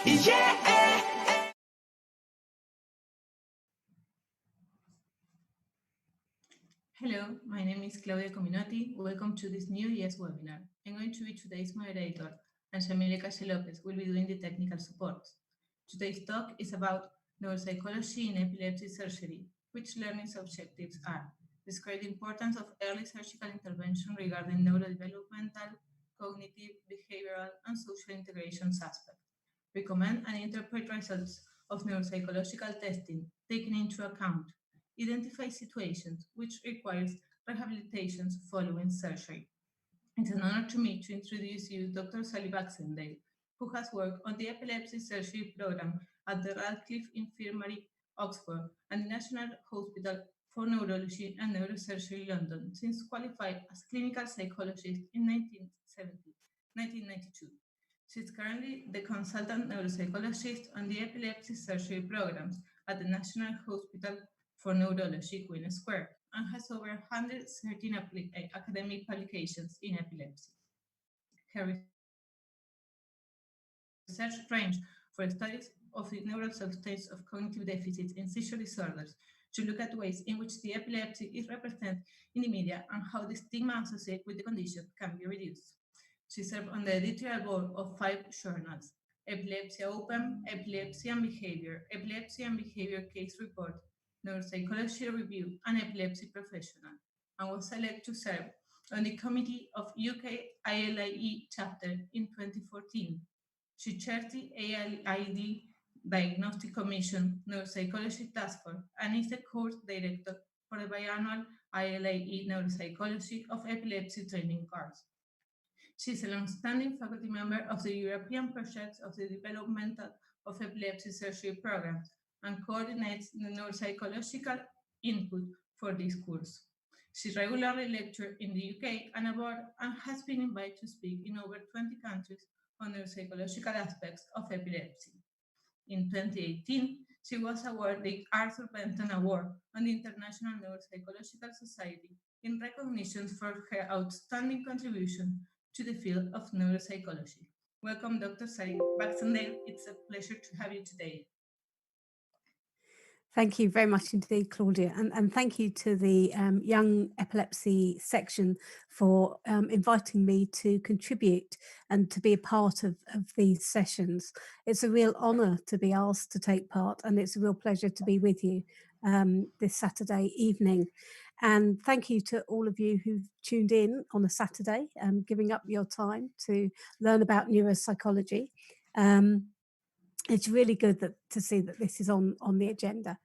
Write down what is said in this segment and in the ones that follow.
Yeah. Hello, my name is Claudia Cominotti. Welcome to this new YES webinar. I'm going to be today's moderator, and Shamile Lopez will be doing the technical support. Today's talk is about neuropsychology in epilepsy surgery, which learning objectives are: describe the importance of early surgical intervention regarding neurodevelopmental, cognitive, behavioral, and social integrations aspects, recommend and interpret results of neuropsychological testing, taking into account identify situations which requires rehabilitations following surgery. It's an honor to me to introduce you Dr. Sallie Baxendale, who has worked on the epilepsy surgery program at the Radcliffe Infirmary, Oxford, and the National Hospital for Neurology and Neurosurgery, London, since qualified as clinical psychologist in 1992. She's currently the consultant neuropsychologist on the epilepsy surgery programs at the National Hospital for Neurology, Queen Square, and has over 113 academic publications in epilepsy. Her research range for studies of the neural subsets of cognitive deficits in seizure disorders to look at ways in which the epilepsy is represented in the media and how the stigma associated with the condition can be reduced. She served on the editorial board of 5 journals: Epilepsy Open, Epilepsy and Behavior Case Report, Neuropsychology Review, and Epilepsy Professional, and was selected to serve on the committee of UK ILAE chapter in 2014. She chairs the ALID Diagnostic Commission Neuropsychology Task Force and is the course director for the biannual ILAE Neuropsychology of Epilepsy training course. She is a long-standing faculty member of the European Project of the Development of Epilepsy Surgery Programs and coordinates the neuropsychological input for this course. She regularly lectures in the UK and abroad and has been invited to speak in over 20 countries on neuropsychological aspects of epilepsy. In 2018, she was awarded the Arthur Benton Award on the International Neuropsychological Society in recognition for her outstanding contribution to the field of neuropsychology. Welcome, Dr. Sallie Baxendale. It's a pleasure to have you today. Thank you very much indeed, Claudia, and thank you to the Young Epilepsy section for inviting me to contribute and to be a part of these sessions. It's a real honour to be asked to take part, and it's a real pleasure to be with you this Saturday evening. And thank you to all of you who've tuned in on a Saturday, giving up your time to learn about neuropsychology. It's really good to see that this is on the agenda.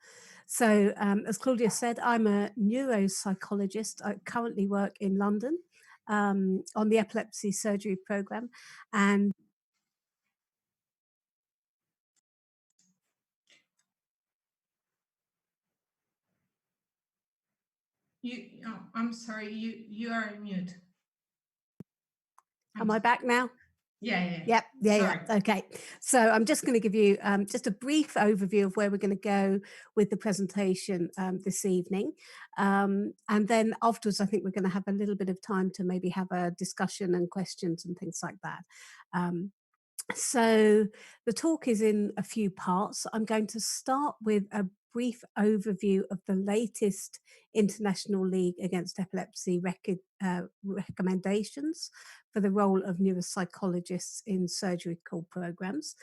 So as Claudia said, I'm a neuropsychologist. I currently work in London on the epilepsy surgery program. And I'm sorry, you are mute. Am I back now? Yeah. Okay. So I'm just going to give you just a brief overview of where we're going to go with the presentation this evening. And then afterwards, I think we're going to have a little bit of time to maybe have a discussion and questions and things like that. So the talk is in a few parts. I'm going to start with a brief overview of the latest International League Against Epilepsy recommendations for the role of neuropsychologists in surgical programs.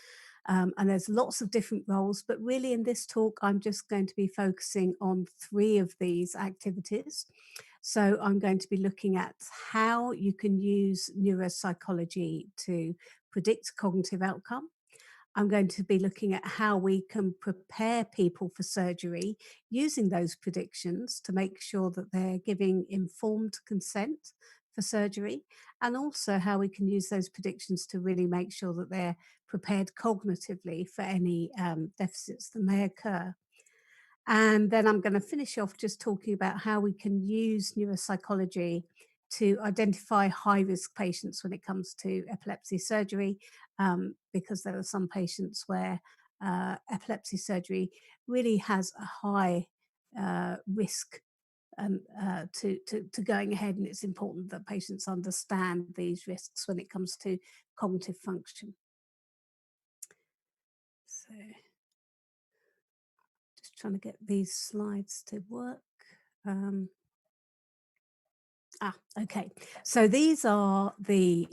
And there's lots of different roles, but really in this talk, I'm just going to be focusing on 3 of these activities. So I'm going to be looking at how you can use neuropsychology to predict cognitive outcome. I'm going to be looking at how we can prepare people for surgery using those predictions to make sure that they're giving informed consent for surgery, and also how we can use those predictions to really make sure that they're prepared cognitively for any deficits that may occur. And then I'm going to finish off just talking about how we can use neuropsychology to identify high-risk patients when it comes to epilepsy surgery, because there are some patients where epilepsy surgery really has a high risk to going ahead, and it's important that patients understand these risks when it comes to cognitive function. Just trying to get these slides to work. Okay. So these are the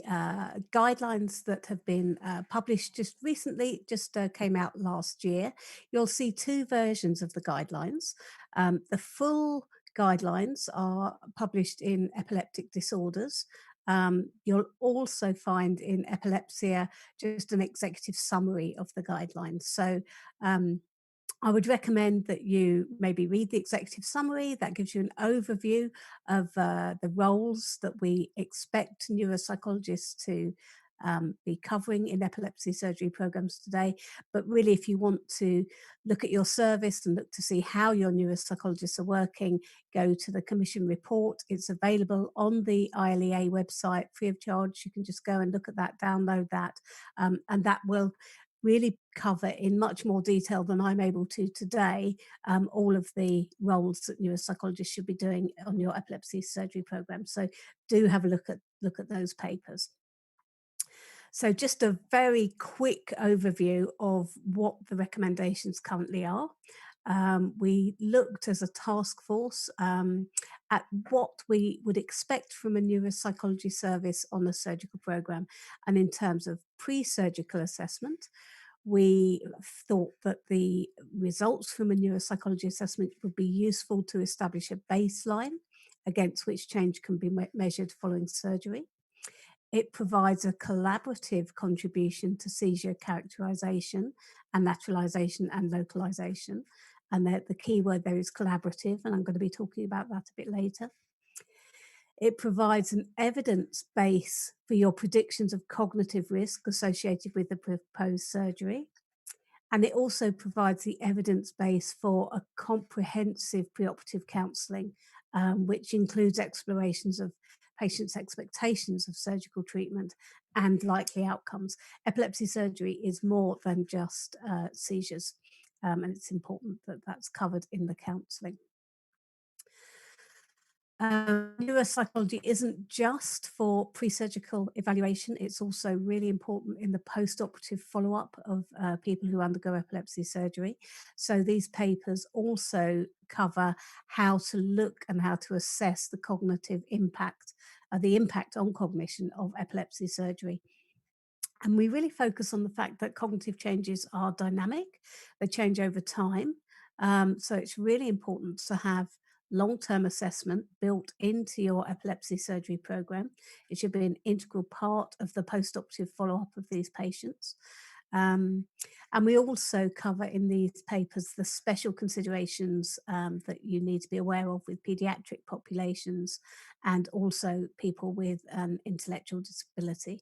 guidelines that have been published just recently, just came out last year. You'll see two versions of the guidelines. The full guidelines are published in epileptic disorders. You'll also find in epilepsy just an executive summary of the guidelines. So I would recommend that you maybe read the executive summary. That gives you an overview of the roles that we expect neuropsychologists to be covering in epilepsy surgery programs today. But really, if you want to look at your service and look to see how your neuropsychologists are working, go to the commission report. It's available on the ILAE website free of charge. You can just go and look at that, download that, and that will really cover in much more detail than I'm able to today all of the roles that neuropsychologists should be doing on your epilepsy surgery program. So do have a look at those papers. So just a very quick overview of what the recommendations currently are. We looked as a task force at what we would expect from a neuropsychology service on a surgical program. And in terms of pre-surgical assessment, we thought that the results from a neuropsychology assessment would be useful to establish a baseline against which change can be measured following surgery. It provides a collaborative contribution to seizure characterization and naturalization and localization. And the key word there is collaborative, and I'm going to be talking about that a bit later. It provides an evidence base for your predictions of cognitive risk associated with the proposed surgery. And it also provides the evidence base for a comprehensive preoperative counselling, which includes explorations of patients' expectations of surgical treatment and likely outcomes. Epilepsy surgery is more than just seizures, and it's important that that's covered in the counselling. Neuropsychology isn't just for pre-surgical evaluation, it's also really important in the post-operative follow-up of people who undergo epilepsy surgery. So these papers also cover how to look and how to assess the cognitive impact, the impact on cognition of epilepsy surgery. And we really focus on the fact that cognitive changes are dynamic, they change over time. So it's really important to have long-term assessment built into your epilepsy surgery program. It should be an integral part of the post-operative follow-up of these patients. And we also cover in these papers the special considerations that you need to be aware of with pediatric populations and also people with an intellectual disability.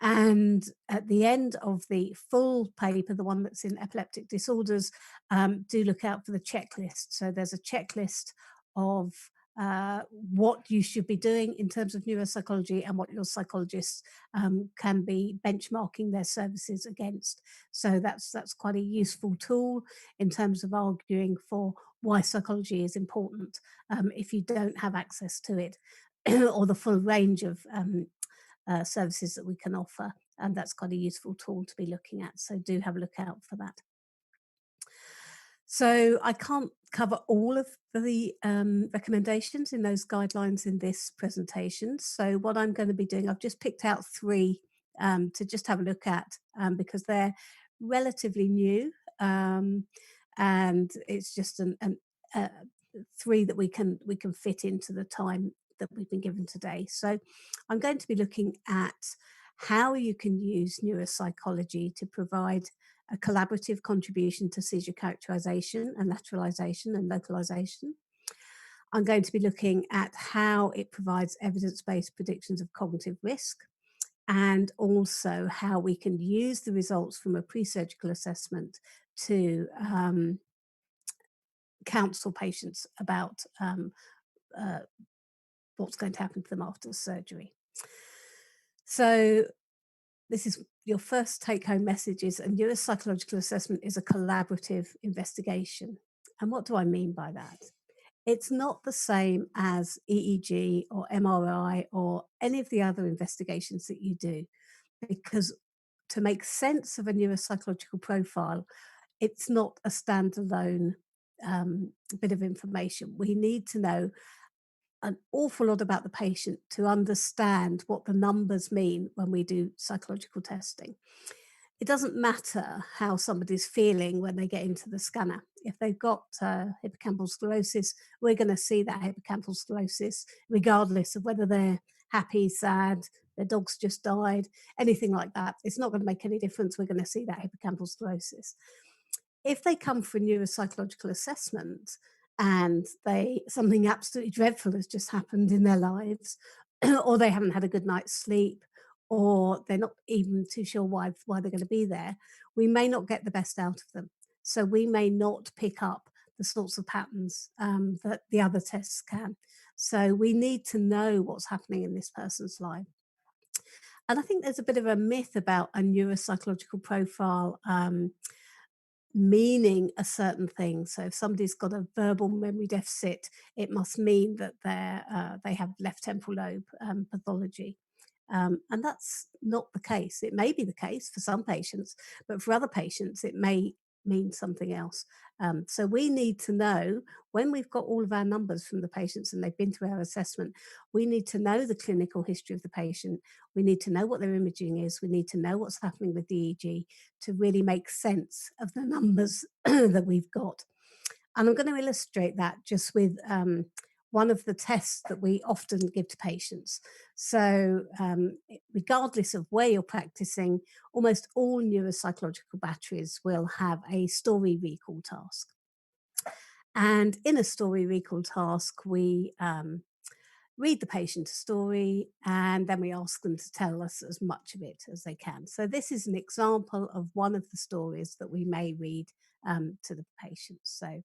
And at the end of the full paper, the one that's in epileptic disorders, do look out for the checklist. So there's a checklist of what you should be doing in terms of neuropsychology and what your psychologists can be benchmarking their services against. So that's quite a useful tool in terms of arguing for why psychology is important if you don't have access to it or the full range of services that we can offer. And that's quite a useful tool to be looking at. So do have a look out for that. So I can't cover all of the recommendations in those guidelines in this presentation. So what I'm going to be doing, I've just picked out three to just have a look at because they're relatively new. And it's just three that we can fit into the time that we've been given today. So I'm going to be looking at how you can use neuropsychology to provide a collaborative contribution to seizure characterization and naturalization and localization. I'm going to be looking at how it provides evidence-based predictions of cognitive risk and also how we can use the results from a pre-surgical assessment to counsel patients about what's going to happen to them after surgery. So this is your first take-home message is a neuropsychological assessment is a collaborative investigation. And what do I mean by that? It's not the same as EEG or MRI or any of the other investigations that you do, because to make sense of a neuropsychological profile, it's not a standalone bit of information. We need to know an awful lot about the patient to understand what the numbers mean when we do psychological testing. It doesn't matter how somebody's feeling when they get into the scanner. If they've got hippocampal sclerosis, we're going to see that hippocampal sclerosis, regardless of whether they're happy, sad, their dog's just died, anything like that. It's not going to make any difference. We're going to see that hippocampal sclerosis. If they come for a neuropsychological assessment and something absolutely dreadful has just happened in their lives, or they haven't had a good night's sleep, or they're not even too sure why they're going to be there, we may not get the best out of them. So we may not pick up the sorts of patterns that the other tests can. So we need to know what's happening in this person's life. And I think there's a bit of a myth about a neuropsychological profile meaning a certain thing. So if somebody's got a verbal memory deficit, it must mean that they have left temporal lobe pathology. And that's not the case. It may be the case for some patients, but for other patients, it may mean something else. So we need to know, when we've got all of our numbers from the patients and they've been through our assessment, we need to know the clinical history of the patient. We need to know what their imaging is. We need to know what's happening with the EEG to really make sense of the numbers that we've got. And I'm going to illustrate that just with one of the tests that we often give to patients. So regardless of where you're practicing, almost all neuropsychological batteries will have a story recall task. And in a story recall task, we read the patient a story, and then we ask them to tell us as much of it as they can. So this is an example of one of the stories that we may read to the patient. So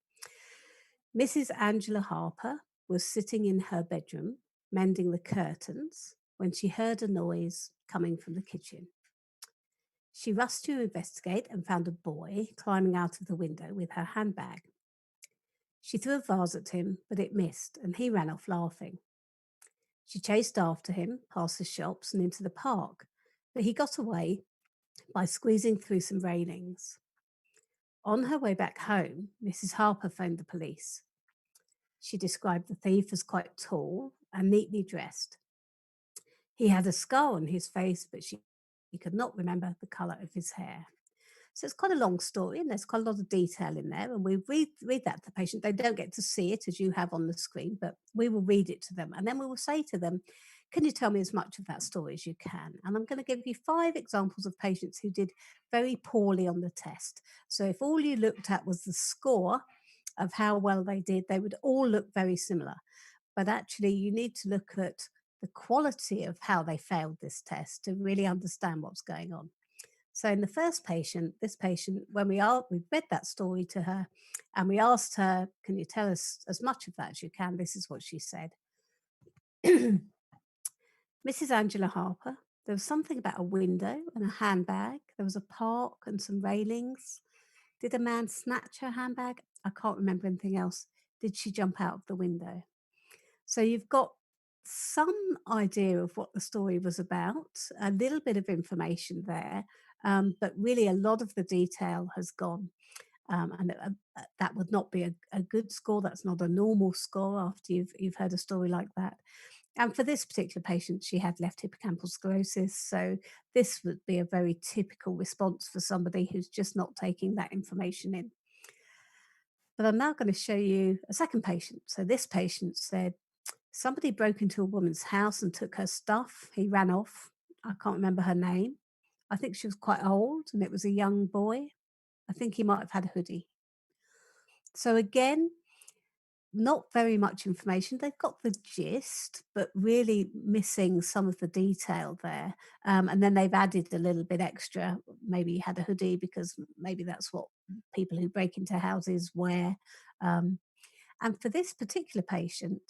Mrs. Angela Harper was sitting in her bedroom mending the curtains when she heard a noise coming from the kitchen. She rushed to investigate and found a boy climbing out of the window with her handbag. She threw a vase at him, but it missed, and he ran off laughing. She chased after him, past the shops and into the park, but he got away by squeezing through some railings. On her way back home, Mrs. Harper phoned the police. She described the thief as quite tall and neatly dressed. He had a scar on his face, but she could not remember the colour of his hair. So it's quite a long story, and there's quite a lot of detail in there. And we read that to the patient. They don't get to see it as you have on the screen, but we will read it to them. And then we will say to them, can you tell me as much of that story as you can? And I'm going to give you 5 examples of patients who did very poorly on the test. So if all you looked at was the score of how well they did, they would all look very similar. But actually, you need to look at the quality of how they failed this test to really understand what's going on. So in the first patient, this patient, when we read that story to her and we asked her, can you tell us as much of that as you can? This is what she said. Mrs. Angela Harper, there was something about a window and a handbag. There was a park and some railings. Did a man snatch her handbag? I can't remember anything else. Did she jump out of the window? So you've got some idea of what the story was about, a little bit of information there, but really a lot of the detail has gone. And that would not be a good score. That's not a normal score after you've heard a story like that. And for this particular patient, she had left hippocampal sclerosis. So this would be a very typical response for somebody who's just not taking that information in. But I'm now going to show you a second patient. So this patient said, somebody broke into a woman's house and took her stuff. He ran off. I can't remember her name. I think she was quite old and it was a young boy. I think he might have had a hoodie. So again, not very much information. They've got the gist, but really missing some of the detail there. And then they've added a little bit extra. Maybe he had a hoodie because maybe that's what people who break into houses wear. And for this particular patient,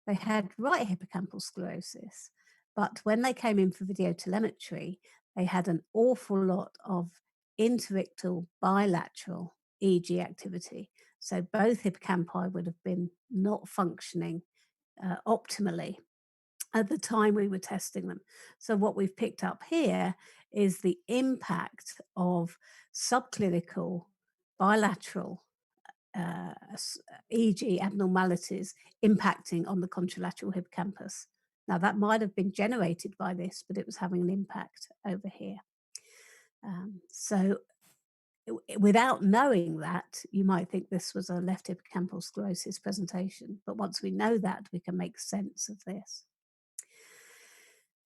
they had right hippocampal sclerosis. But when they came in for video telemetry, they had an awful lot of interictal bilateral EEG activity. So both hippocampi would have been not functioning optimally at the time we were testing them. So what we've picked up here is the impact of subclinical bilateral EEG abnormalities impacting on the contralateral hippocampus. Now, that might have been generated by this, but it was having an impact over here. So without knowing that, you might think this was a left hippocampal sclerosis presentation. But once we know that, we can make sense of this.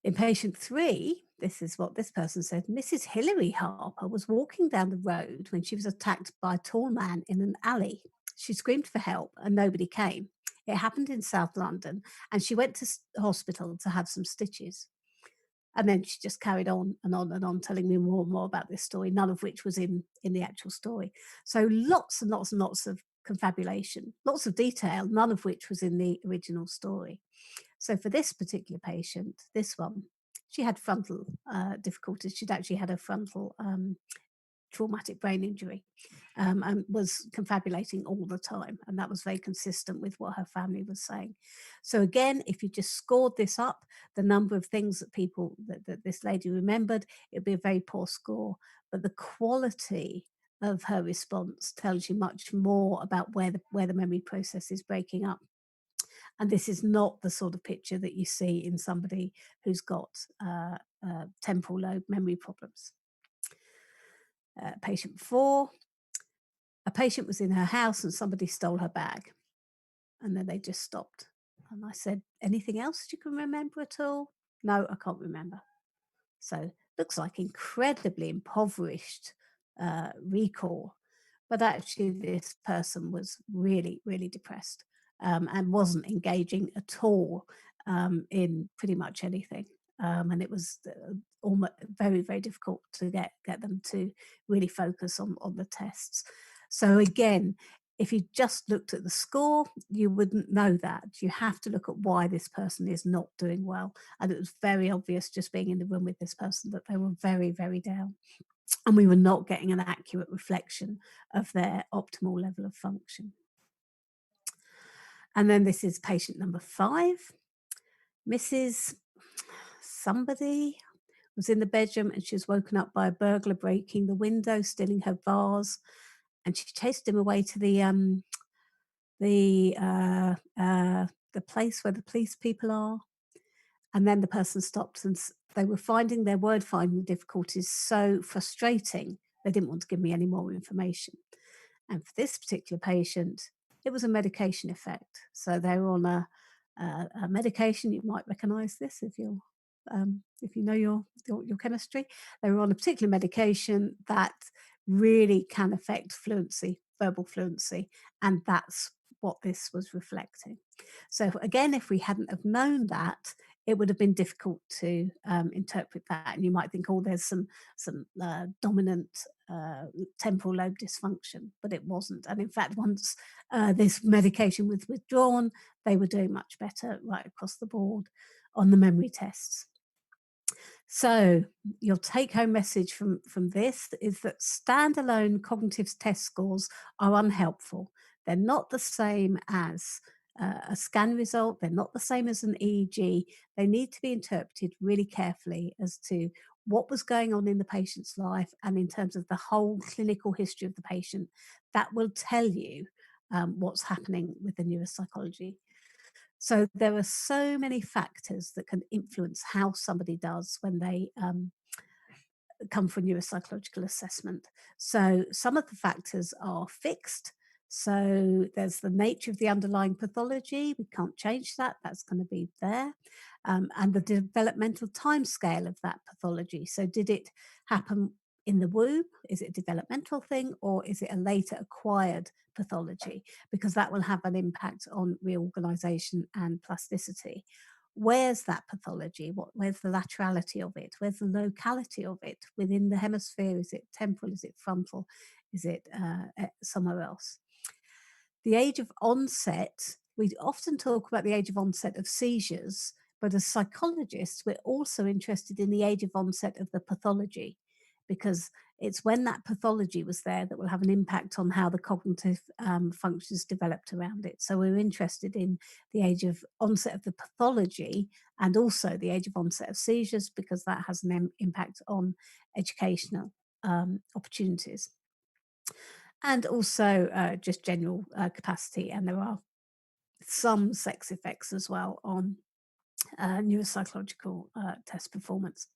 In patient 3, this is what this person said. Mrs. Hilary Harper was walking down the road when she was attacked by a tall man in an alley. She screamed for help and nobody came. It happened in South London and she went to hospital to have some stitches. And then she just carried on and on and on, telling me more and more about this story, none of which was in the actual story. So lots and lots and lots of confabulation, lots of detail, none of which was in the original story. So for this particular patient, this one, she had frontal difficulties. She'd actually had a frontal traumatic brain injury and was confabulating all the time. And that was very consistent with what her family was saying. So again, if you just scored this up, the number of things that this lady remembered, it'd be a very poor score. But the quality of her response tells you much more about where the memory process is breaking up. And this is not the sort of picture that you see in somebody who's got temporal lobe memory problems. Patient 4, a patient was in her house and somebody stole her bag. And then they just stopped. And I said, anything else you can remember at all? No, I can't remember. So looks like incredibly impoverished recall. But actually this person was really, really depressed and wasn't engaging at all in pretty much anything. And it was almost very, very difficult to get them to really focus on the tests. So again, if you just looked at the score, you wouldn't know that. You have to look at why this person is not doing well. And it was very obvious just being in the room with this person that they were very, very down. And we were not getting an accurate reflection of their optimal level of function. And then this is patient number 5. Mrs. Somebody was in the bedroom and she was woken up by a burglar breaking the window, stealing her vase, and she chased him away to the place where the police people are. And then the person stopped and they were finding their word finding difficulties so frustrating, they didn't want to give me any more information. And for this particular patient, it was a medication effect. So they were on a medication. You might recognize this if you know your chemistry. They were on a particular medication that really can affect fluency, verbal fluency, and that's what this was reflecting. So again, if we hadn't have known that, it would have been difficult to interpret that. And you might think, oh, there's some dominant temporal lobe dysfunction, but it wasn't. And in fact, once this medication was withdrawn, they were doing much better right across the board on the memory tests. So your take-home message from this is that standalone cognitive test scores are unhelpful. They're not the same as a scan result. They're not the same as an EEG. They need to be interpreted really carefully as to what was going on in the patient's life and in terms of the whole clinical history of the patient. That will tell you what's happening with the neuropsychology. So there are so many factors that can influence how somebody does when they come for neuropsychological assessment. So some of the factors are fixed. So there's the nature of the underlying pathology. We can't change that. That's going to be there. And the developmental timescale of that pathology. So did it happen in the womb? Is it a developmental thing or is it a later acquired pathology? Because that will have an impact on reorganization and plasticity. Where's that pathology? Where's the laterality of it? Where's the locality of it within the hemisphere? Is it temporal? Is it frontal? Is it somewhere else? The age of onset, we often talk about the age of onset of seizures, but as psychologists, we're also interested in the age of onset of the pathology, because it's when that pathology was there that will have an impact on how the cognitive functions developed around it. So we're interested in the age of onset of the pathology and also the age of onset of seizures, because that has an impact on educational opportunities. and also just general capacity. And there are some sex effects as well on neuropsychological test performance.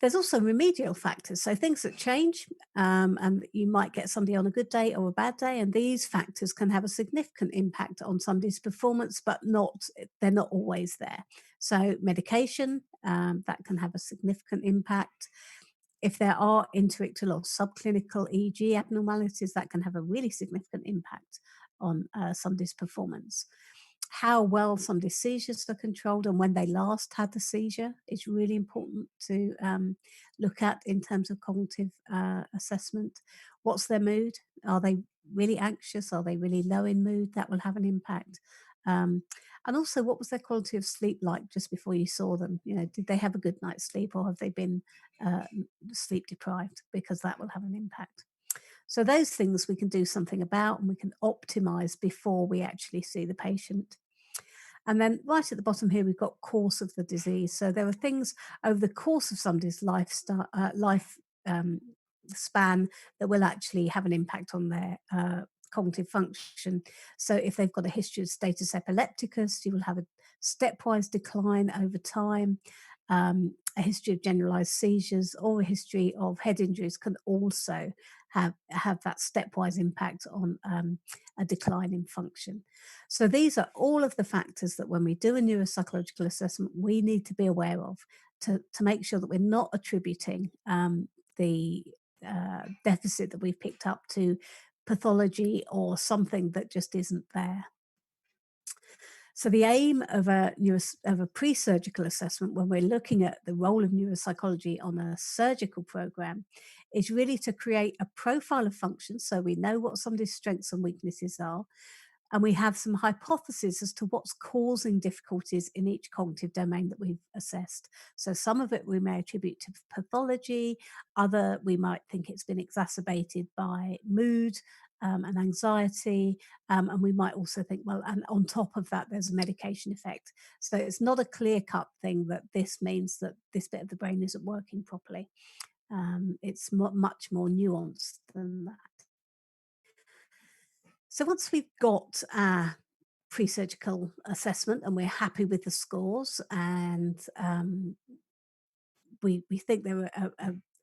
There's also remedial factors, so things that change, and you might get somebody on a good day or a bad day, and these factors can have a significant impact on somebody's performance, but they're not always there. So medication, that can have a significant impact. If there are interictal or subclinical EEG abnormalities, that can have a really significant impact on somebody's performance. How well somebody's seizures are controlled and when they last had the seizure is really important to look at in terms of cognitive assessment. What's their mood? Are they really anxious? Are they really low in mood? That will have an impact. Um, and also, what was their quality of sleep like just before you saw them? You know, did they have a good night's sleep or have they been sleep deprived? Because that will have an impact. So those things we can do something about and we can optimize before we actually see the patient. And then right at the bottom here, we've got course of the disease. So there are things over the course of somebody's life span that will actually have an impact on their cognitive function. So if they've got a history of status epilepticus, you will have a stepwise decline over time. A history of generalized seizures or a history of head injuries can also have that stepwise impact on a decline in function. So these are all of the factors that when we do a neuropsychological assessment, we need to be aware of to make sure that we're not attributing the deficit that we've picked up to pathology or something that just isn't there. So the aim of a pre-surgical assessment when we're looking at the role of neuropsychology on a surgical program is really to create a profile of function so we know what somebody's strengths and weaknesses are, and we have some hypotheses as to what's causing difficulties in each cognitive domain that we've assessed. So some of it we may attribute to pathology, other we might think it's been exacerbated by mood and anxiety, and we might also think, well, and on top of that, there's a medication effect. So it's not a clear-cut thing that this means that this bit of the brain isn't working properly. It's much more nuanced than that. So once we've got our pre-surgical assessment and we're happy with the scores and we think they're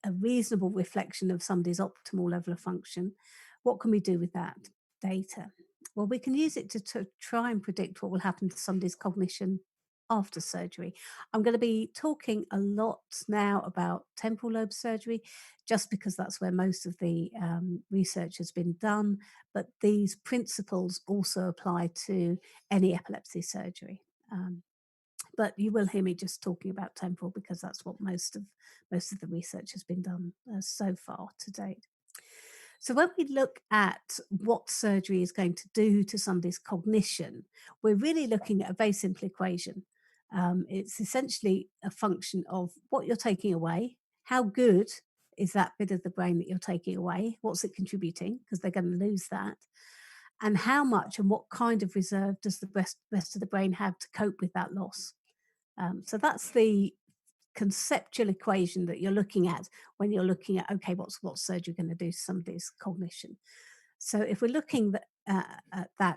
a reasonable reflection of somebody's optimal level of function, what can we do with that data? Well, we can use it to try and predict what will happen to somebody's cognition after surgery. I'm going to be talking a lot now about temporal lobe surgery, just because that's where most of the research has been done. But these principles also apply to any epilepsy surgery. But you will hear me just talking about temporal because that's what most of the research has been done so far to date. So when we look at what surgery is going to do to somebody's cognition, we're really looking at a very simple equation. It's essentially a function of what you're taking away, how good is that bit of the brain that you're taking away, what's it contributing, because they're going to lose that, and how much and what kind of reserve does the rest of the brain have to cope with that loss. So that's the conceptual equation that you're looking at when you're looking at, okay, what's surgery going to do to somebody's cognition. So if we're looking at that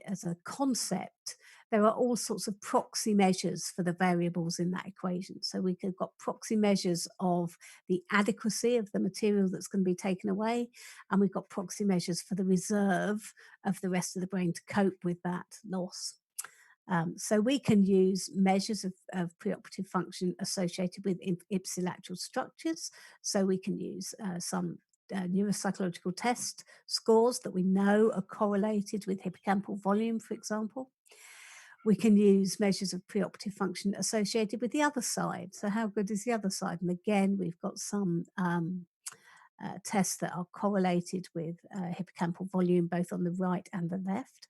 as a concept, there are all sorts of proxy measures for the variables in that equation. So we've got proxy measures of the adequacy of the material that's going to be taken away, and we've got proxy measures for the reserve of the rest of the brain to cope with that loss. So we can use measures of preoperative function associated with ipsilateral structures. So we can use some neuropsychological test scores that we know are correlated with hippocampal volume, for example. We can use measures of preoperative function associated with the other side. So how good is the other side? And again, we've got some tests that are correlated with hippocampal volume, both on the right and the left.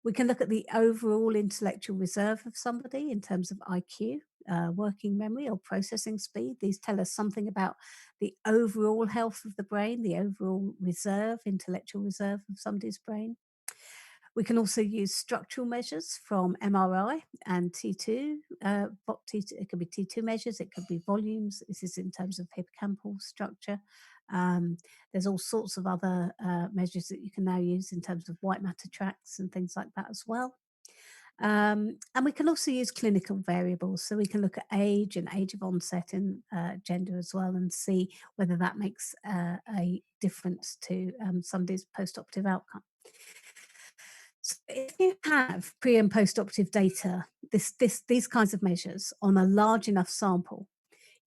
We can look at the overall intellectual reserve of somebody in terms of IQ, working memory or processing speed. These tell us something about the overall health of the brain, the overall reserve, intellectual reserve of somebody's brain. We can also use structural measures from MRI and T2. It could be T2 measures, it could be volumes. This is in terms of hippocampal structure. There's all sorts of other measures that you can now use in terms of white matter tracts and things like that as well. And we can also use clinical variables. So we can look at age and age of onset and gender as well, and see whether that makes a difference to somebody's post-operative outcome. So if you have pre and post-operative data, these kinds of measures on a large enough sample,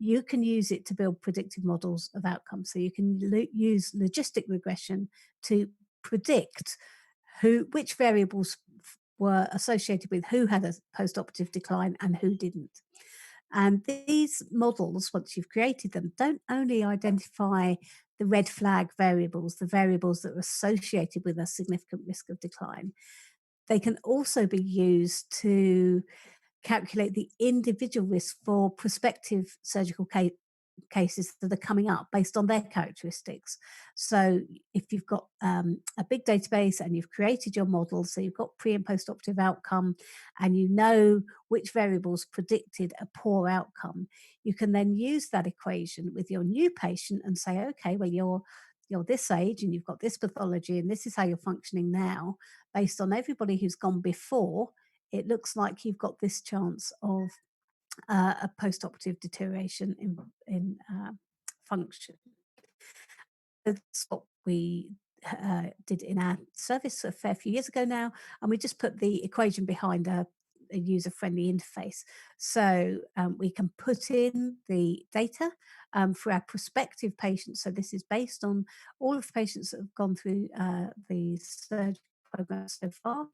you can use it to build predictive models of outcomes. So you can use logistic regression to predict which variables were associated with who had a post-operative decline and who didn't. And these models, once you've created them, don't only identify the red flag variables, the variables that are associated with a significant risk of decline. They can also be used to calculate the individual risk for prospective surgical cases that are coming up based on their characteristics. So if you've got a big database and you've created your model, so you've got pre and post-operative outcome, and you know which variables predicted a poor outcome, you can then use that equation with your new patient and say, okay, well, you're this age and you've got this pathology and this is how you're functioning now. Based on everybody who's gone before, it looks like you've got this chance of a post-operative deterioration in function. That's what we did in our service a fair few years ago now, and we just put the equation behind a user-friendly interface. So we can put in the data for our prospective patients. So this is based on all of the patients that have gone through the surgery program so far.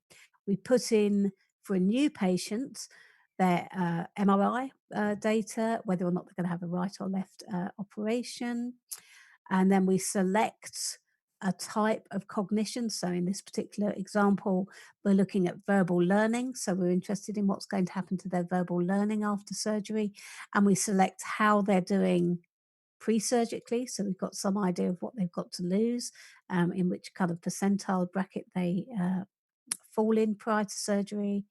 We put in for a new patient their MRI data, whether or not they're going to have a right or left operation. And then we select a type of cognition. So in this particular example, we're looking at verbal learning. So we're interested in what's going to happen to their verbal learning after surgery. And we select how they're doing pre-surgically. So we've got some idea of what they've got to lose, in which kind of percentile bracket they fall in prior to surgery.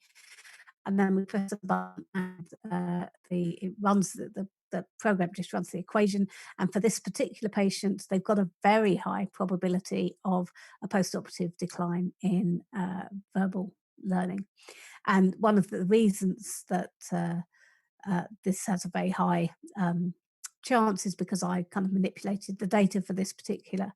And then we press a button and it runs the program just runs the equation. And for this particular patient, they've got a very high probability of a post-operative decline in verbal learning. And one of the reasons that this has a very high chance is because I kind of manipulated the data for this particular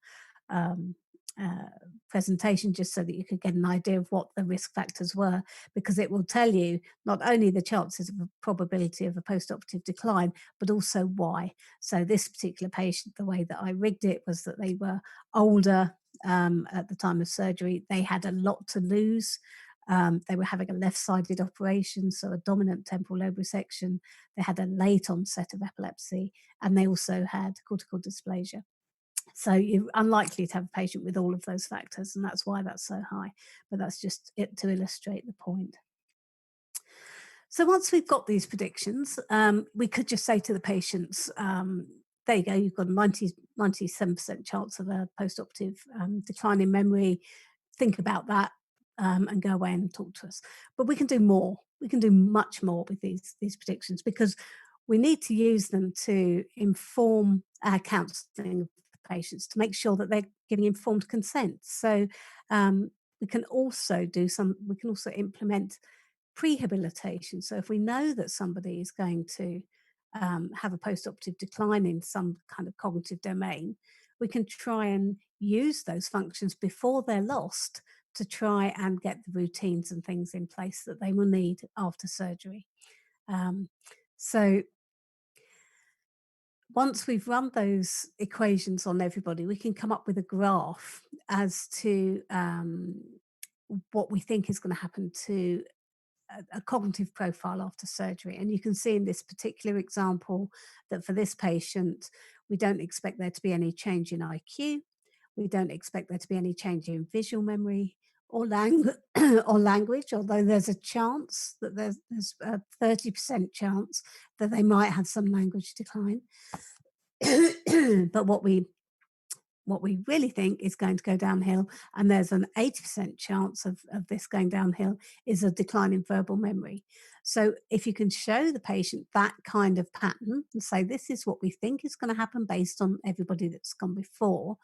presentation just so that you could get an idea of what the risk factors were, because it will tell you not only the chances of a probability of a post-operative decline, but also why. So this particular patient, the way that I rigged it was that they were older at the time of surgery. They had a lot to lose. They were having a left-sided operation, so a dominant temporal lobe resection. They had a late onset of epilepsy, and they also had cortical dysplasia. So you're unlikely to have a patient with all of those factors, and that's why that's so high. But that's just it to illustrate the point. So once we've got these predictions, we could just say to the patients, there you go, you've got a 97% chance of a post-operative decline in memory. Think about that and go away and talk to us. But we can do more. We can do much more with these predictions, because we need to use them to inform our counselling of patients to make sure that they're giving informed consent. So we can also implement prehabilitation. So if we know that somebody is going to have a post-operative decline in some kind of cognitive domain, we can try and use those functions before they're lost to try and get the routines and things in place that they will need after surgery. So once we've run those equations on everybody, we can come up with a graph as to what we think is going to happen to a cognitive profile after surgery. And you can see in this particular example that for this patient, we don't expect there to be any change in IQ. We don't expect there to be any change in visual memory or language, although there's a chance that there's a 30% chance that they might have some language decline. But what we what we really think is going to go downhill, and there's an 80% chance of this going downhill, is a decline in verbal memory. So if you can show the patient that kind of pattern and say, this is what we think is going to happen based on everybody that's gone before,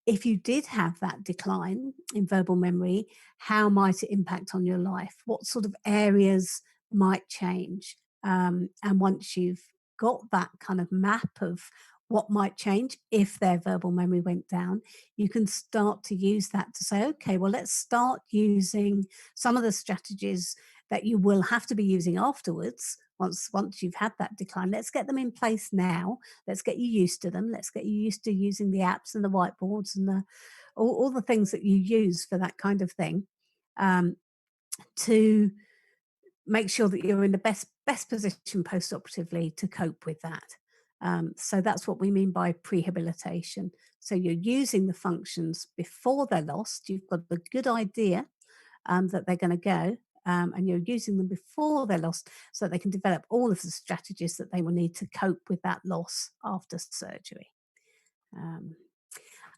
if you did have that decline in verbal memory, how might it impact on your life? What sort of areas might change? And once you've got that kind of map of what might change if their verbal memory went down, you can start to use that to say, okay, well, let's start using some of the strategies that you will have to be using afterwards. Once you've had that decline, let's get them in place now. Let's get you used to them. Let's get you used to using the apps and the whiteboards and all the things that you use for that kind of thing, to make sure that you're in the best position post-operatively to cope with that. So that's what we mean by prehabilitation. So you're using the functions before they're lost. You've got a good idea that they're going to go, and you're using them before they're lost so that they can develop all of the strategies that they will need to cope with that loss after surgery.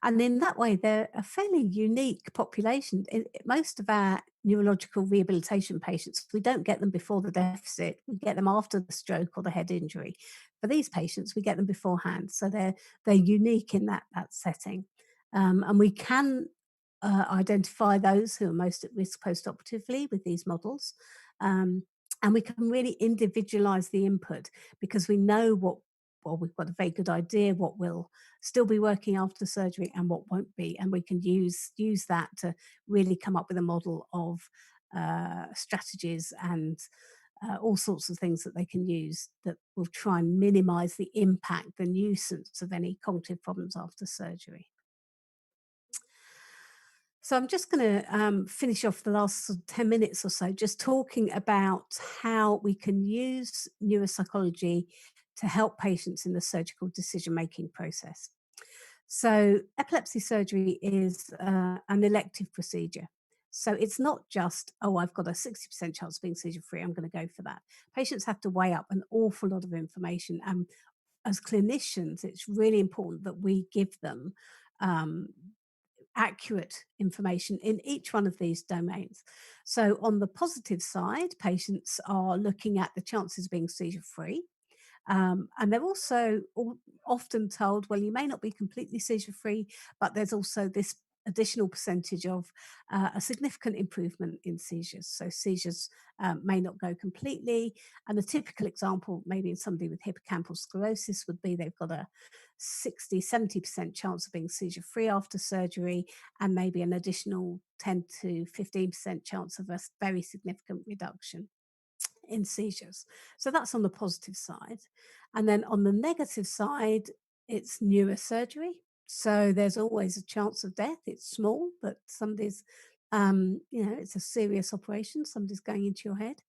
And in that way, they're a fairly unique population. Most of our neurological rehabilitation patients, we don't get them before the deficit. We get them after the stroke or the head injury. For these patients, we get them beforehand. So they're unique in that setting. And we can identify those who are most at risk post-operatively with these models. And we can really individualize the input because we know we've got a very good idea what will still be working after surgery and what won't be. And we can use that to really come up with a model of strategies and all sorts of things that they can use that will try and minimize the impact, the nuisance of any cognitive problems after surgery. So I'm just going to finish off the last 10 minutes or so just talking about how we can use neuropsychology to help patients in the surgical decision-making process. So epilepsy surgery is an elective procedure. So it's not just, oh, I've got a 60% chance of being seizure-free, I'm going to go for that. Patients have to weigh up an awful lot of information. And as clinicians, it's really important that we give them accurate information in each one of these domains. So on the positive side, patients are looking at the chances of being seizure-free. And they're also often told, well, you may not be completely seizure-free, but there's also this additional percentage of a significant improvement in seizures. So seizures may not go completely. And a typical example, maybe in somebody with hippocampal sclerosis, would be they've got a 60-70% chance of being seizure-free after surgery, and maybe an additional 10 to 15% chance of a very significant reduction in seizures. So that's on the positive side. And then on the negative side, it's neurosurgery. So there's always a chance of death. It's small, but somebody's, it's a serious operation. Somebody's going into your head.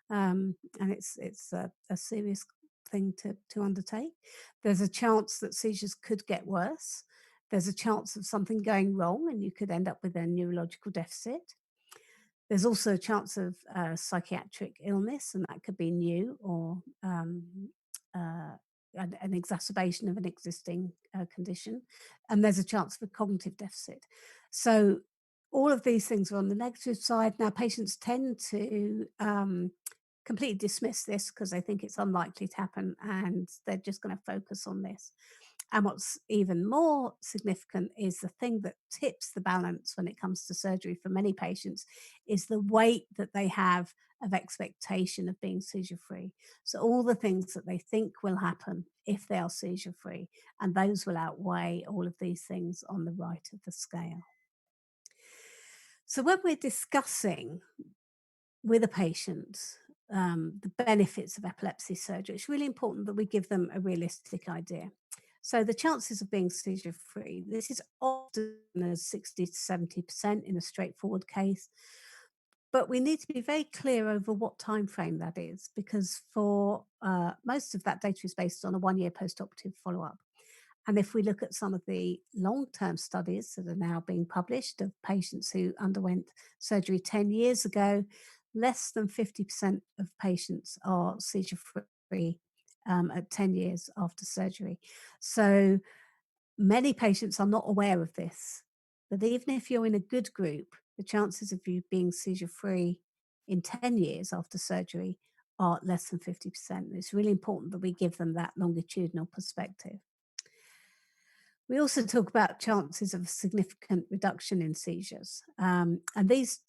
And it's a serious thing to undertake. There's a chance that seizures could get worse. There's a chance of something going wrong and you could end up with a neurological deficit. There's also a chance of psychiatric illness, and that could be new or an exacerbation of an existing condition. And there's a chance of a cognitive deficit. So all of these things are on the negative side. Now, patients tend to completely dismiss this because they think it's unlikely to happen and they're just going to focus on this. And what's even more significant is the thing that tips the balance when it comes to surgery for many patients is the weight that they have of expectation of being seizure-free. So all the things that they think will happen if they are seizure-free, and those will outweigh all of these things on the right of the scale. So when we're discussing with a patient the benefits of epilepsy surgery, it's really important that we give them a realistic idea. So the chances of being seizure-free, this is often as 60 to 70% in a straightforward case. But we need to be very clear over what time frame that is, because for most of that data is based on a 1-year post-operative follow-up. And if we look at some of the long-term studies that are now being published of patients who underwent surgery 10 years ago, less than 50% of patients are seizure-free at 10 years after surgery. So Many patients are not aware of this, but even if you're in a good group, the chances of you being seizure-free in 10 years after surgery are less than 50%. It's really important that we give them that longitudinal perspective. We also talk about chances of a significant reduction in seizures. And these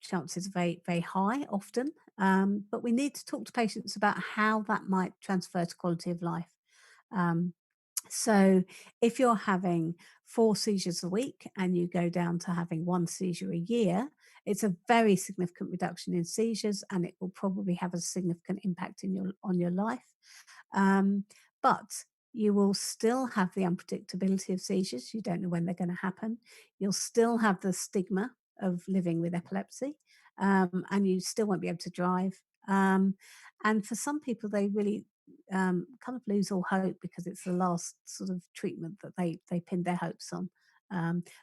chances are very, very high often, but we need to talk to patients about how that might transfer to quality of life. So if you're having 4 seizures a week and you go down to having 1 seizure a year, it's a very significant reduction in seizures, and it will probably have a significant impact on your life. But you will still have the unpredictability of seizures. You don't know when they're going to happen. You'll still have the stigma of living with epilepsy, and you still won't be able to drive. And for some people, they really kind of lose all hope because it's the last sort of treatment that they pin their hopes on.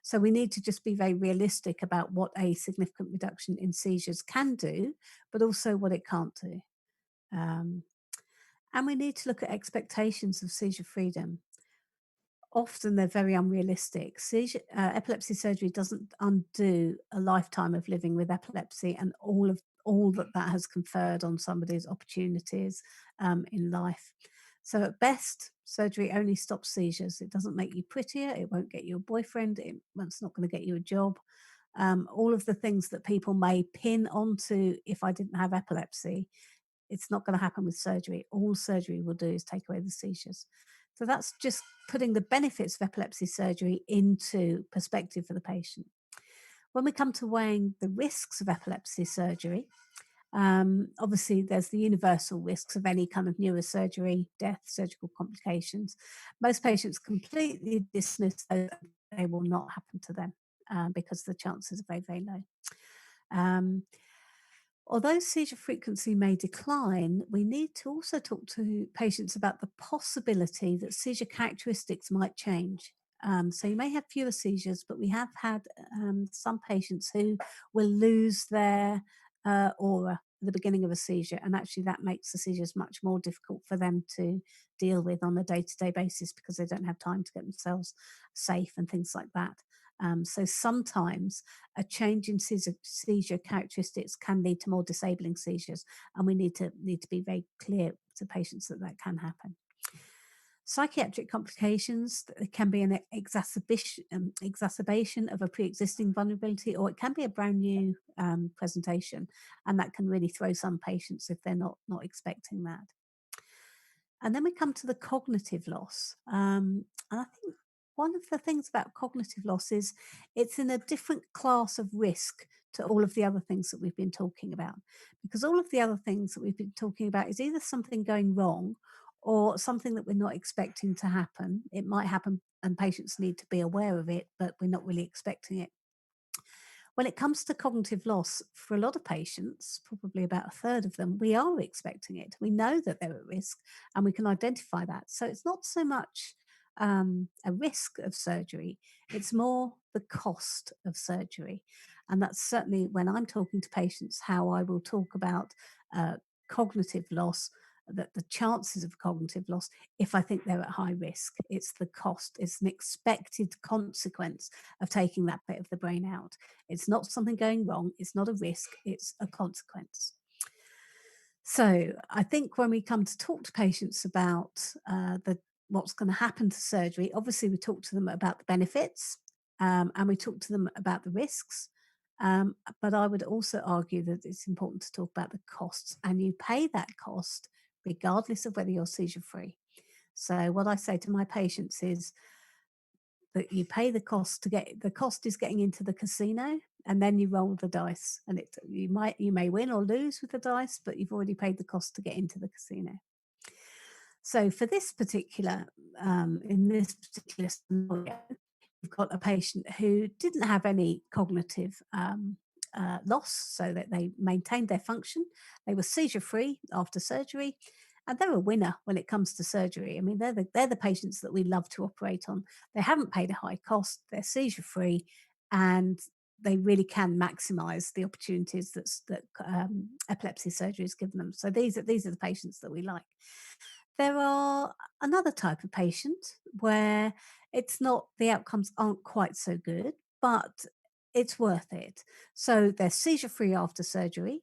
So we need to just be very realistic about what a significant reduction in seizures can do, but also what it can't do. And we need to look at expectations of seizure freedom. Often they're very unrealistic. Epilepsy surgery doesn't undo a lifetime of living with epilepsy and all that has conferred on somebody's opportunities in life. So at best, surgery only stops seizures. It doesn't make you prettier. It won't get you a boyfriend. It's not going to get you a job. All of the things that people may pin onto if I didn't have epilepsy, it's not going to happen with surgery. All surgery will do is take away the seizures. So that's just putting the benefits of epilepsy surgery into perspective for the patient. When we come to weighing the risks of epilepsy surgery, obviously there's the universal risks of any kind of neurosurgery, death, surgical complications. Most patients completely dismiss those. They will not happen to them because the chances are very, very low. Although seizure frequency may decline, we need to also talk to patients about the possibility that seizure characteristics might change. So you may have fewer seizures, but we have had some patients who will lose their aura at the beginning of a seizure, and actually that makes the seizures much more difficult for them to deal with on a day-to-day basis because they don't have time to get themselves safe and things like that. So sometimes a change in seizure characteristics can lead to more disabling seizures, and we need to be very clear to patients that can happen. Psychiatric complications can be an exacerbation of a pre-existing vulnerability, or it can be a brand new presentation, and that can really throw some patients if they're not expecting that. And then we come to the cognitive loss. And I think one of the things about cognitive loss is it's in a different class of risk to all of the other things that we've been talking about. Because all of the other things that we've been talking about is either something going wrong or something that we're not expecting to happen. It might happen and patients need to be aware of it, but we're not really expecting it. When it comes to cognitive loss, for a lot of patients, probably about a third of them, we are expecting it. We know that they're at risk and we can identify that. So it's not so much a risk of surgery, it's more the cost of surgery. And that's certainly when I'm talking to patients how I will talk about cognitive loss, that the chances of cognitive loss, if I think they're at high risk, it's the cost. It's an expected consequence of taking that bit of the brain out. It's not something going wrong. It's not a risk. It's a consequence. So I think when we come to talk to patients about what's going to happen to surgery, obviously we talk to them about the benefits and we talk to them about the risks. But I would also argue that it's important to talk about the costs, and you pay that cost regardless of whether you're seizure free. So what I say to my patients is that you pay the cost the cost is getting into the casino, and then you roll the dice, and you may win or lose with the dice, but you've already paid the cost to get into the casino. So for this particular in this particular scenario, you've got a patient who didn't have any cognitive loss, so that they maintained their function. They were seizure free after surgery, and they're a winner when it comes to surgery. I mean, they're the patients that we love to operate on. They haven't paid a high cost. They're seizure free, and they really can maximise the opportunities that epilepsy surgery has given them. So these are the patients that we like. there are another type of patient where it's not, the outcomes aren't quite so good, but it's worth it. So they're seizure free after surgery.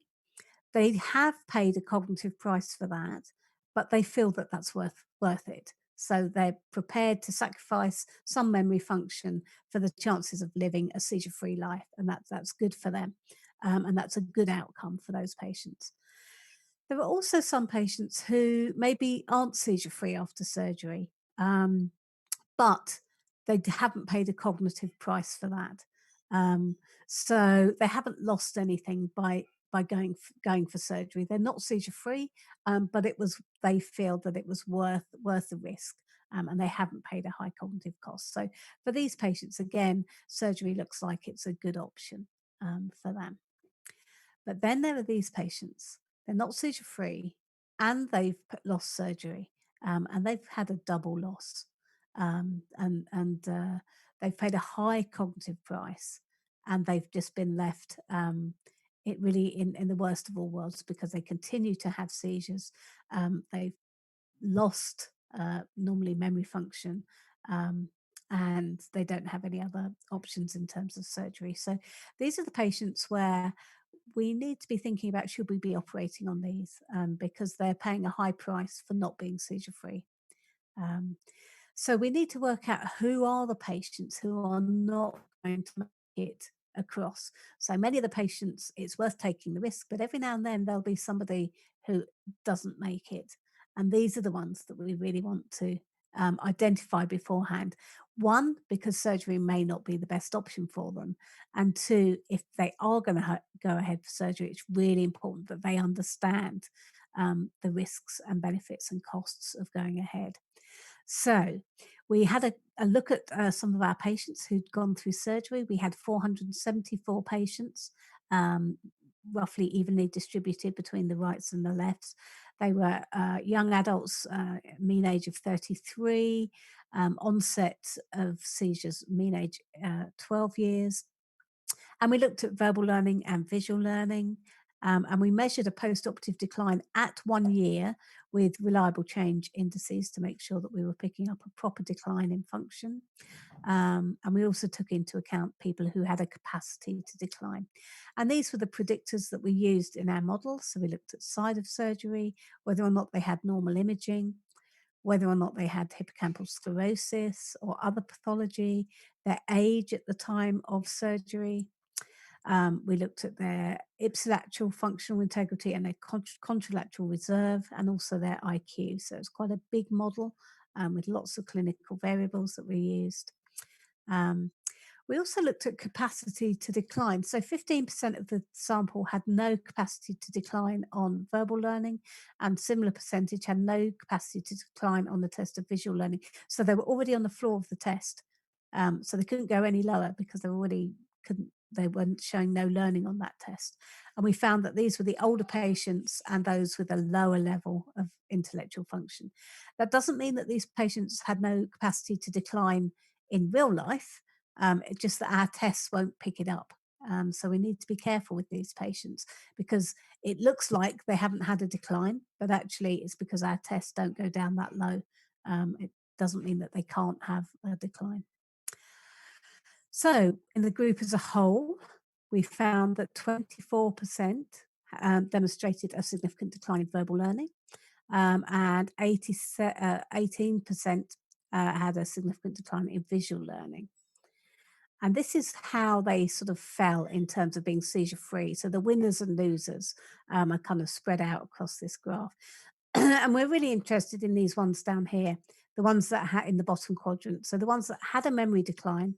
They have paid a cognitive price for that, but they feel that that's worth it. So they're prepared to sacrifice some memory function for the chances of living a seizure-free life, and that's good for them, and that's a good outcome for those patients. There are also some patients who maybe aren't seizure-free after surgery, but they haven't paid a cognitive price for that. Um, so they haven't lost anything by going for surgery. They're not seizure free, but they feel that it was worth the risk, and they haven't paid a high cognitive cost. So for these patients, again, surgery looks like it's a good option for them. But then there are these patients, they're not seizure free and lost surgery, and they've had a double loss. And they've paid a high cognitive price, and they've just been left it really in the worst of all worlds because they continue to have seizures. They've lost normally memory function. And they don't have any other options in terms of surgery. So these are the patients where we need to be thinking about, should we be operating on these, because they're paying a high price for not being seizure free. Um, so we need to work out who are the patients who are not going to make it across. So many of the patients, it's worth taking the risk, but every now and then there'll be somebody who doesn't make it. And these are the ones that we really want to identify beforehand. One, because surgery may not be the best option for them. And two, if they are going to go ahead for surgery, it's really important that they understand the risks and benefits and costs of going ahead. So we had a look at some of our patients who'd gone through surgery. We had 474 patients, roughly evenly distributed between the rights and the lefts. They were young adults, mean age of 33, onset of seizures, mean age 12 years. And we looked at verbal learning and visual learning. And we measured a post-operative decline at 1 year with reliable change indices to make sure that we were picking up a proper decline in function. And we also took into account people who had a capacity to decline. And these were the predictors that we used in our model. So we looked at site of surgery, whether or not they had normal imaging, whether or not they had hippocampal sclerosis or other pathology, their age at the time of surgery. We looked at their ipsilateral functional integrity and their contralateral reserve, and also their IQ. So it's quite a big model with lots of clinical variables that we used. We also looked at capacity to decline. So 15% of the sample had no capacity to decline on verbal learning, and similar percentage had no capacity to decline on the test of visual learning. So they were already on the floor of the test. So they couldn't go any lower because they weren't showing no learning on that test. And we found that these were the older patients and those with a lower level of intellectual function. That doesn't mean that these patients had no capacity to decline in real life. It's just that our tests won't pick it up. So we need to be careful with these patients because it looks like they haven't had a decline, but actually it's because our tests don't go down that low. It doesn't mean that they can't have a decline. So in the group as a whole, we found that 24% demonstrated a significant decline in verbal learning, and 18% had a significant decline in visual learning. And this is how they sort of fell in terms of being seizure free. So the winners and losers are kind of spread out across this graph. And we're really interested in these ones down here, the ones that in the bottom quadrant. So the ones that had a memory decline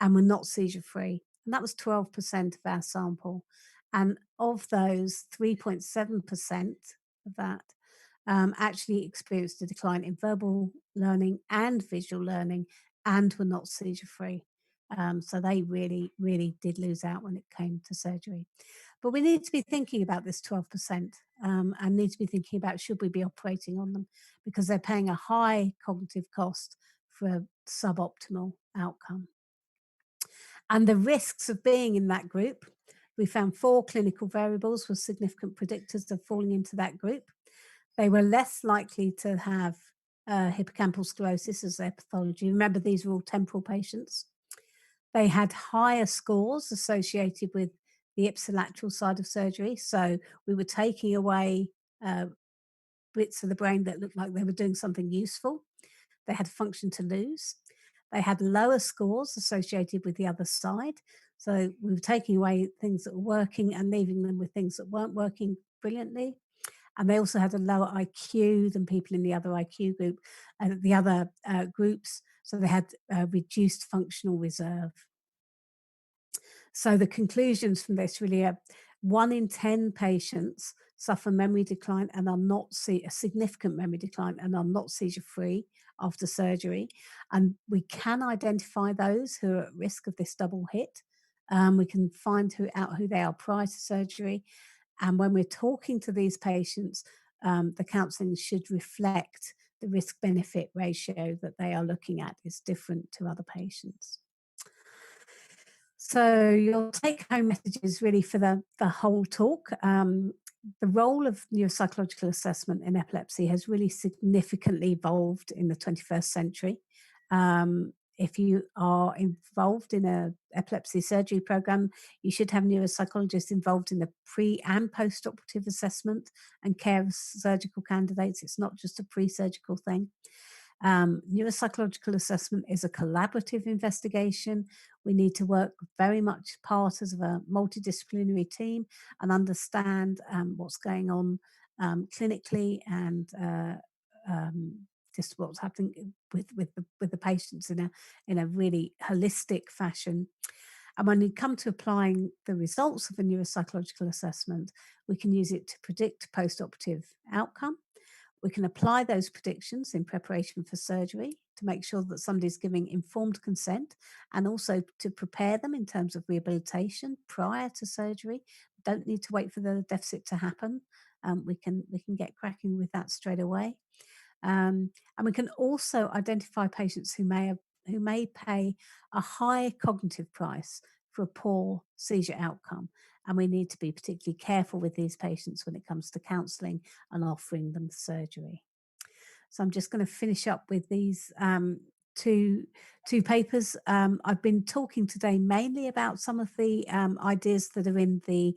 and were not seizure free. And that was 12% of our sample. And of those, 3.7% of that actually experienced a decline in verbal learning and visual learning and were not seizure free. So they really, really did lose out when it came to surgery. But we need to be thinking about this 12% and need to be thinking about, should we be operating on them, because they're paying a high cognitive cost for a suboptimal outcome. And the risks of being in that group, we found 4 clinical variables were significant predictors of falling into that group. They were less likely to have hippocampal sclerosis as their pathology. Remember, these were all temporal patients. They had higher scores associated with the ipsilateral side of surgery. So we were taking away bits of the brain that looked like they were doing something useful. They had function to lose. They had lower scores associated with the other side. So we were taking away things that were working and leaving them with things that weren't working brilliantly. And they also had a lower IQ than people in the other IQ group, the other groups. So they had reduced functional reserve. So the conclusions from this really are 1 in 10 patients suffer memory decline and are not a significant memory decline and are not seizure free after surgery. And we can identify those who are at risk of this double hit. We can find out who they are prior to surgery. And when we're talking to these patients, the counselling should reflect the risk-benefit ratio that they are looking at is different to other patients. So your take-home message is really for the whole talk. The role of neuropsychological assessment in epilepsy has really significantly evolved in the 21st century. If you are involved in an epilepsy surgery program, you should have neuropsychologists involved in the pre and post-operative assessment and care of surgical candidates. It's not just a pre-surgical thing. Neuropsychological assessment is a collaborative investigation. We need to work very much part as a multidisciplinary team and understand what's going on clinically and just what's happening with the patients in a really holistic fashion. And when we come to applying the results of a neuropsychological assessment, we can use it to predict post-operative outcome. We can apply those predictions in preparation for surgery to make sure that somebody's giving informed consent and also to prepare them in terms of rehabilitation prior to surgery. Don't need to wait for the deficit to happen. We can get cracking with that straight away. And we can also identify patients who may pay a high cognitive price for a poor seizure outcome. And we need to be particularly careful with these patients when it comes to counselling and offering them surgery. So I'm just going to finish up with these two papers. I've been talking today mainly about some of the ideas that are in the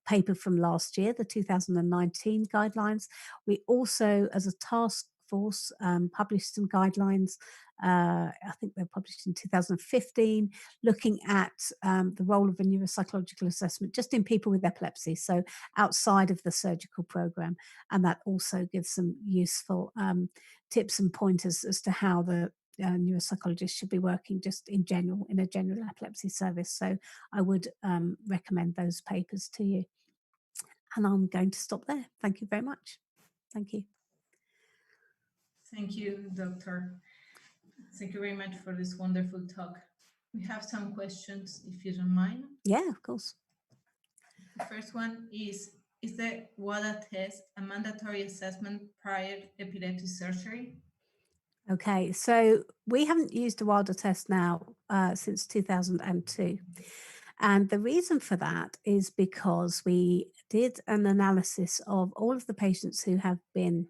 paper from last year, the 2019 guidelines. We also, as a task force, published some guidelines. I think they're published in 2015, looking at the role of a neuropsychological assessment just in people with epilepsy, so outside of the surgical program. And that also gives some useful tips and pointers as to how the neuropsychologist should be working just in general in a general epilepsy service. So I would recommend those papers to you. And I'm going to stop there. Thank you very much. Thank you. Thank you, Doctor. Thank you very much for this wonderful talk. We have some questions, if you don't mind. Yeah, of course. The first one is the WADA test a mandatory assessment prior to epilepsy surgery? Okay, so we haven't used a WADA test now since 2002. And the reason for that is because we did an analysis of all of the patients who have been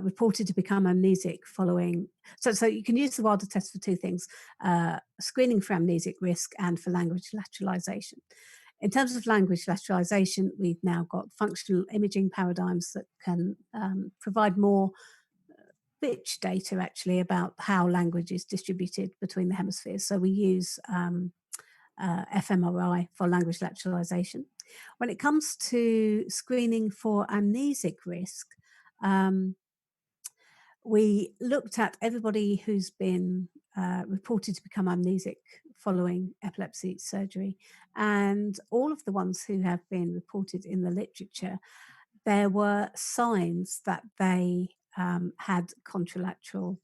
reported to become amnesic following. So you can use the WADA test for two things, screening for amnesic risk and for language lateralization. In terms of language lateralization, we've now got functional imaging paradigms that can provide more rich data actually about how language is distributed between the hemispheres. So we use fMRI for language lateralization. When it comes to screening for amnesic risk, we looked at everybody who's been reported to become amnesic following epilepsy surgery, and all of the ones who have been reported in the literature, there were signs that they had contralateral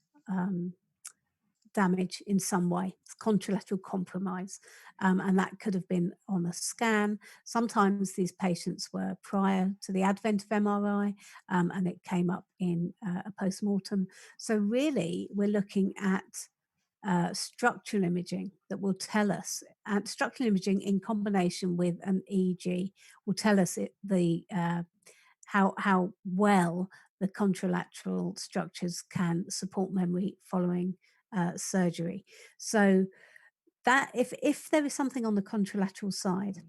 damage in some way, contralateral compromise, and that could have been on a scan. Sometimes these patients were prior to the advent of MRI, and it came up in a post-mortem. So really, we're looking at structural imaging that will tell us, and structural imaging in combination with an EEG will tell us how well the contralateral structures can support memory following surgery. So that if there is something on the contralateral side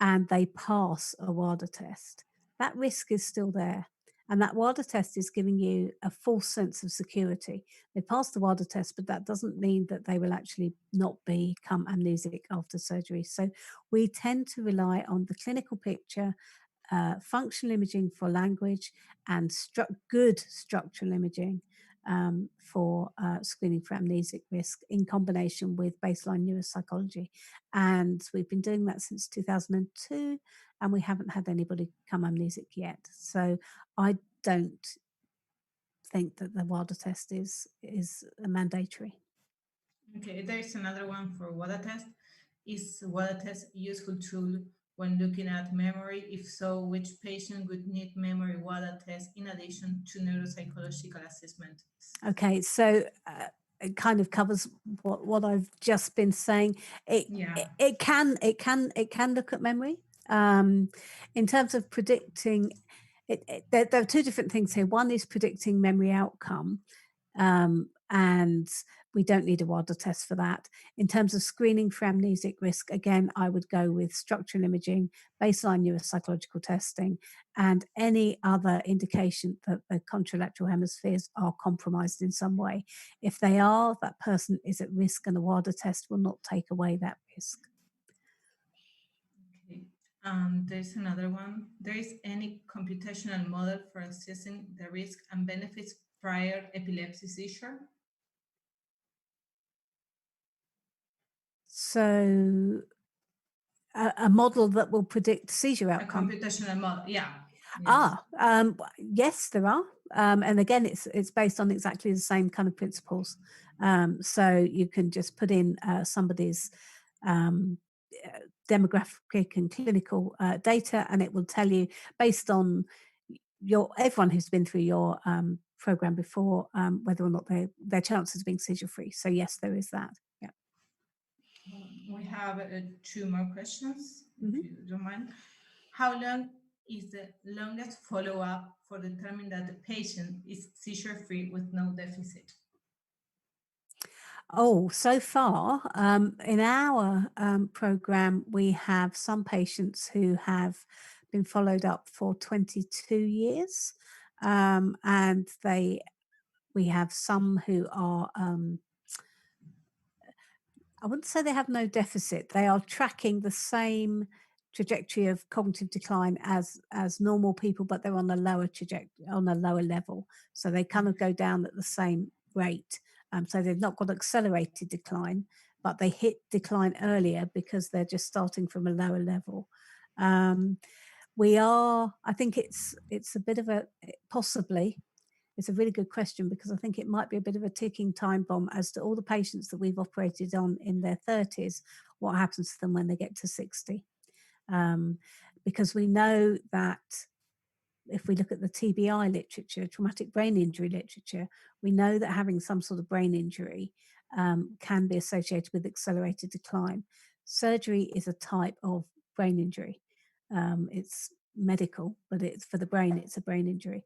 and they pass a WADA test, that risk is still there. And that WADA test is giving you a false sense of security. They passed the WADA test, but that doesn't mean that they will actually not become amnesic after surgery. So we tend to rely on the clinical picture, functional imaging for language, and good structural imaging for screening for amnesic risk in combination with baseline neuropsychology. And we've been doing that since 2002, and we haven't had anybody come amnesic yet. So I don't think that the WADA test is mandatory. Okay, there's another one for WADA test. Is WADA test a useful tool when looking at memory? If so, which patient would need memory WADA test in addition to neuropsychological assessment? Okay, so it kind of covers what I've just been saying. It can look at memory. In terms of predicting, there are two different things here. One is predicting memory outcome, and we don't need a WADA test for that. In terms of screening for amnesic risk, again, I would go with structural imaging, baseline neuropsychological testing, and any other indication that the contralateral hemispheres are compromised in some way. If they are, that person is at risk, and a WADA test will not take away that risk. Okay. There's another one. There is any computational model for assessing the risk and benefits prior epilepsy seizure? So a model that will predict seizure outcome. A computational model, yeah. Yes, there are. And again, it's based on exactly the same kind of principles. So you can just put in somebody's demographic and clinical data, and it will tell you based on everyone who's been through your program before whether or not their chances of being seizure free. So yes, there is that. Yeah. We have two more questions, if you don't mind. How long is the longest follow-up for determining that the patient is seizure-free with no deficit? Oh, so far in our program, we have some patients who have been followed up for 22 years, and we have some who are. I wouldn't say they have no deficit. They are tracking the same trajectory of cognitive decline as normal people, but they're on a lower trajectory, on a lower level. So they kind of go down at the same rate. So they've not got accelerated decline, but they hit decline earlier because they're just starting from a lower level. I think it's a bit of a, possibly, it's a really good question, because I think it might be a bit of a ticking time bomb as to all the patients that we've operated on in their 30s, what happens to them when they get to 60. Because we know that if we look at the TBI literature, traumatic brain injury literature, we know that having some sort of brain injury can be associated with accelerated decline. Surgery is a type of brain injury. It's medical, but it's for the brain, it's a brain injury.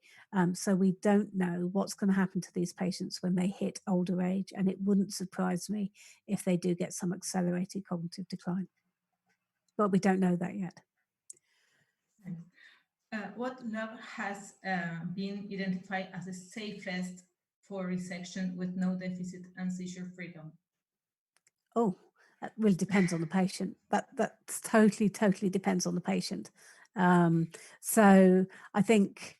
So we don't know what's going to happen to these patients when they hit older age, and it wouldn't surprise me if they do get some accelerated cognitive decline. But we don't know that yet. What lobe has been identified as the safest for resection with no deficit and seizure freedom? Oh, that really depends on the patient. That's totally depends on the patient. So I think,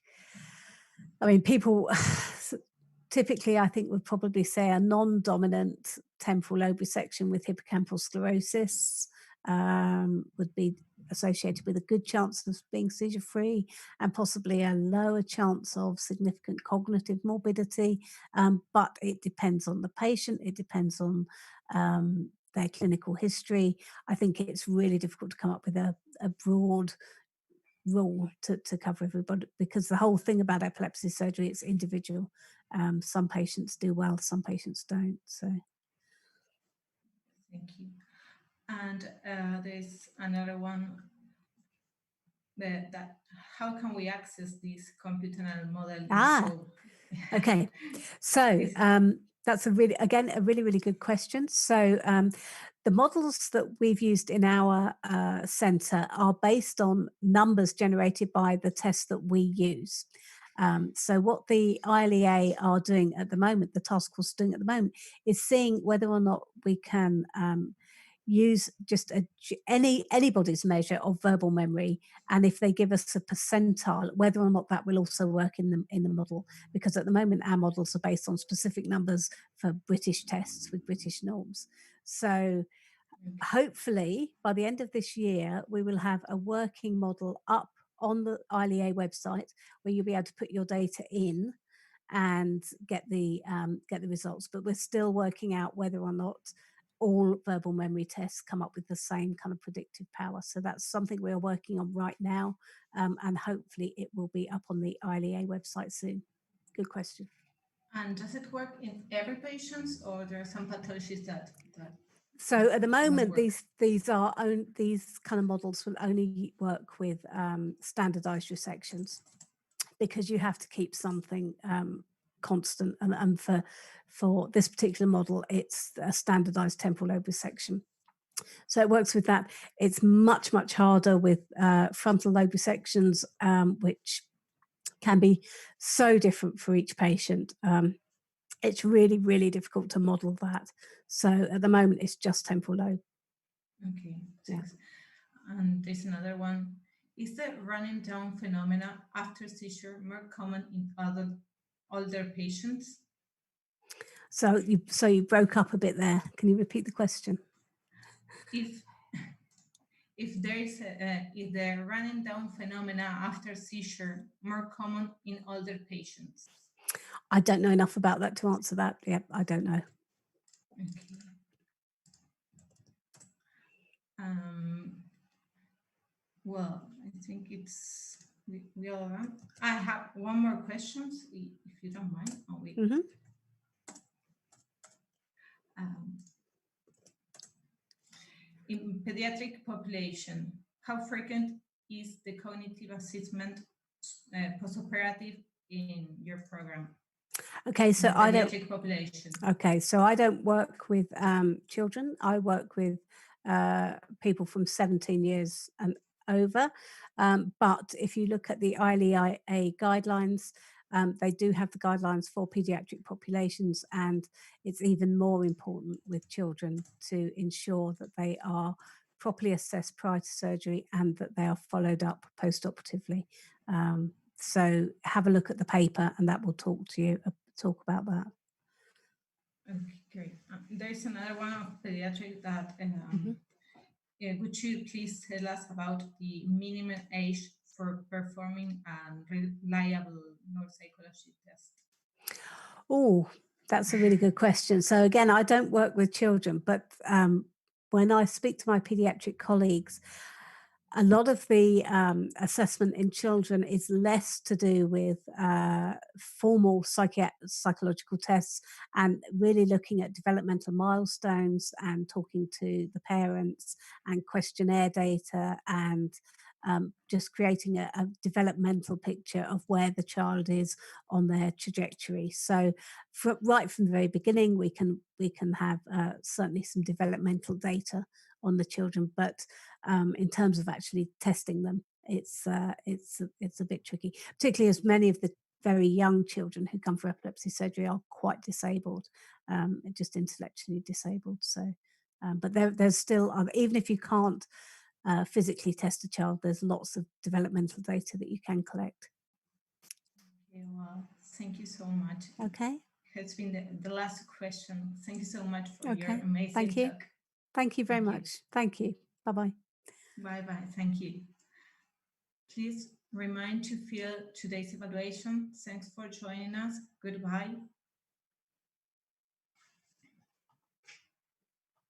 I mean, people typically, I think, would probably say a non-dominant temporal lobe resection with hippocampal sclerosis would be associated with a good chance of being seizure free, and possibly a lower chance of significant cognitive morbidity. But it depends on the patient. It depends on their clinical history. I think it's really difficult to come up with a broad rule to cover everybody, because the whole thing about epilepsy surgery, it's individual. Some patients do well, some patients don't. So thank you. And there's another one. that how can we access this computational model? Okay, so that's a really good question. So the models that we've used in our center are based on numbers generated by the tests that we use. So what the ILAE are doing at the moment, the task force doing at the moment, is seeing whether or not we can use just anybody's measure of verbal memory, and if they give us a percentile, whether or not that will also work in the model. Because at the moment our models are based on specific numbers for British tests with British norms. So hopefully by the end of this year we will have a working model up on the ILAE website where you'll be able to put your data in and get the results. But we're still working out whether or not all verbal memory tests come up with the same kind of predictive power. So that's something we're working on right now, and hopefully it will be up on the ILAE website soon. Good question. And does it work in every patient, or there are some pathologies that so at the moment, these kind of models will only work with standardized resections, because you have to keep something constant. And for this particular model, it's a standardized temporal lobe resection. So it works with that. It's much harder with frontal lobe resections, which can be so different for each patient. It's really difficult to model that. So at the moment, it's just temporal lobe. Okay, thanks. Yeah. And there's another one. Is the running down phenomena after seizure more common in older patients? So you broke up a bit there. Can you repeat the question? If there is is the running down phenomena after seizure more common in older patients? I don't know enough about that to answer that. Yeah, I don't know. Okay. Well, I think we all run. I have one more question, if you don't mind. Oh, wait. In pediatric population, how frequent is the cognitive assessment postoperative in your program? Okay, so I don't. Population. Okay, so I don't work with children. I work with people from 17 years and over. But if you look at the ILAE guidelines, they do have the guidelines for pediatric populations, and it's even more important with children to ensure that they are properly assessed prior to surgery and that they are followed up post-operatively. So have a look at the paper, and that will talk about that. Okay, great. There's another one of pediatric that would you please tell us about the minimum age for performing a reliable neuropsychology test? Oh, that's a really good question. So again, I don't work with children, but when I speak to my pediatric colleagues, a lot of the assessment in children is less to do with formal psychological tests and really looking at developmental milestones and talking to the parents and questionnaire data and just creating a developmental picture of where the child is on their trajectory. So right from the very beginning, we can have certainly some developmental data on the children, but in terms of actually testing them, it's a bit tricky, particularly as many of the very young children who come for epilepsy surgery are quite disabled, just intellectually disabled. So, but there's still, even if you can't physically test a child, there's lots of developmental data that you can collect. Okay, well, thank you so much. Okay. It's been the last question. Thank you so much for your amazing Thank you. talk. Thank you very much. Thank you. Bye-bye. Bye-bye. Thank you. Please remind to fill today's evaluation. Thanks for joining us. Goodbye.